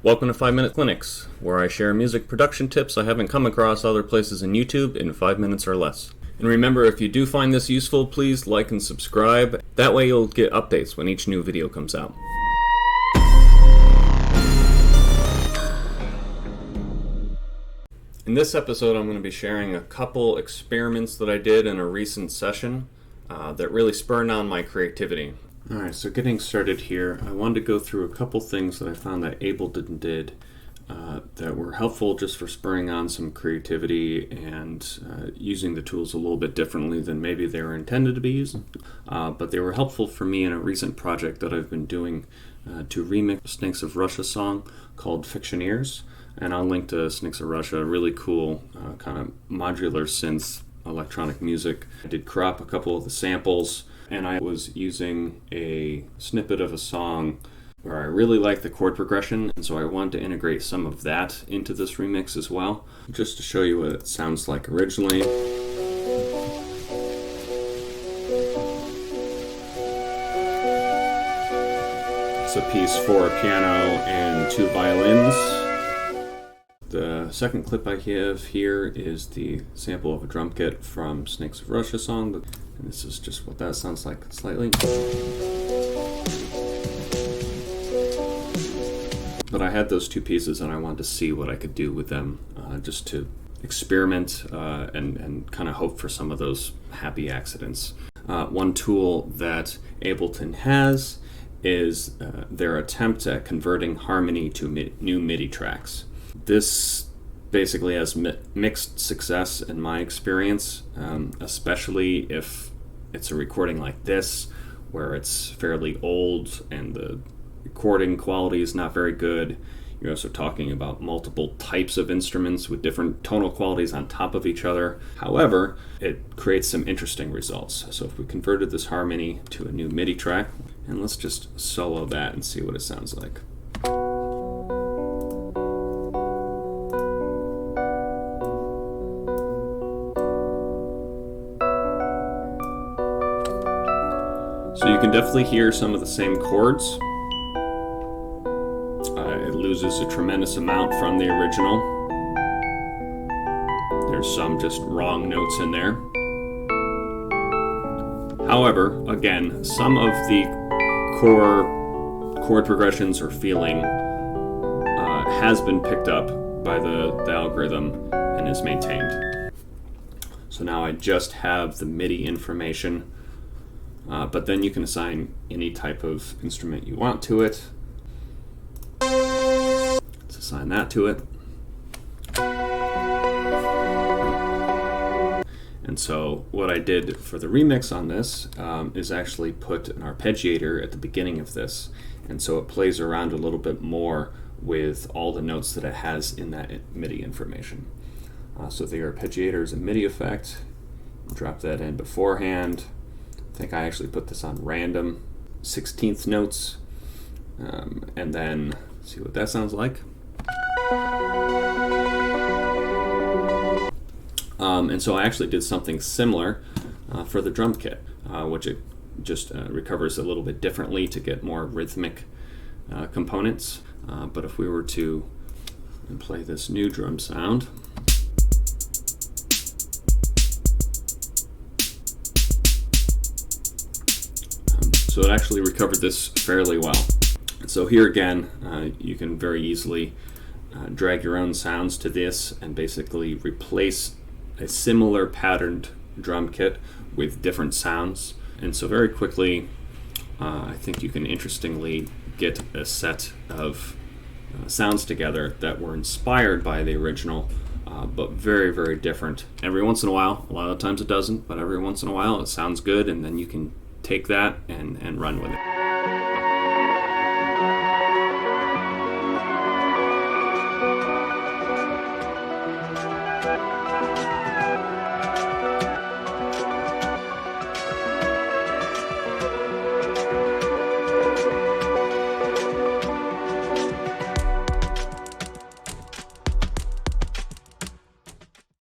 Welcome to 5 Minute Clinics, where I share music production tips I haven't come across other places in YouTube in 5 minutes or less. And remember, if you do find this useful, please like and subscribe. That way you'll get updates when each new video comes out. In this episode, I'm going to be sharing a couple experiments that I did in a recent session that really spurred on my creativity. Alright, so getting started here, I wanted to go through a couple things that I found that Ableton did that were helpful just for spurring on some creativity and using the tools a little bit differently than maybe they were intended to be used. But they were helpful for me in a recent project that I've been doing to remix Snakes of Russia song called Fictioneers. And I'll link to Snakes of Russia, really cool kind of modular synth electronic music. I did crop a couple of the samples, and I was using a snippet of a song where I really like the chord progression, and so I wanted to integrate some of that into this remix as well, just to show you what it sounds like originally. It's a piece for a piano and two violins. The second clip I have here is the sample of a drum kit from Snakes of Russia song, and this is just what that sounds like slightly. But I had those two pieces and I wanted to see what I could do with them, just to experiment and kind of hope for some of those happy accidents. One tool that Ableton has is their attempt at converting harmony to new MIDI tracks. This basically has mixed success in my experience, especially if it's a recording like this, where it's fairly old and the recording quality is not very good. You're also talking about multiple types of instruments with different tonal qualities on top of each other. However, it creates some interesting results. So if we converted this harmony to a new MIDI track, and let's just solo that and see what it sounds like. So you can definitely hear some of the same chords. It loses a tremendous amount from the original. There's some just wrong notes in there. However, again, some of the core chord progressions or feeling has been picked up by the algorithm and is maintained. So now I just have the MIDI information. But then you can assign any type of instrument you want to it. Let's assign that to it. And so what I did for the remix on this is actually put an arpeggiator at the beginning of this. And so it plays around a little bit more with all the notes that it has in that MIDI information. So the arpeggiator is a MIDI effect. Drop that in beforehand. I think I actually put this on random 16th notes, and then see what that sounds like. And so I actually did something similar for the drum kit, which it just recovers a little bit differently to get more rhythmic components. But if we were to play this new drum sound, so it actually recovered this fairly well. So here again, you can very easily drag your own sounds to this and basically replace a similar patterned drum kit with different sounds. And so very quickly, I think you can interestingly get a set of sounds together that were inspired by the original, but very, very different. Every once in a while, a lot of times it doesn't, but every once in a while it sounds good, and then you can take that and run with it.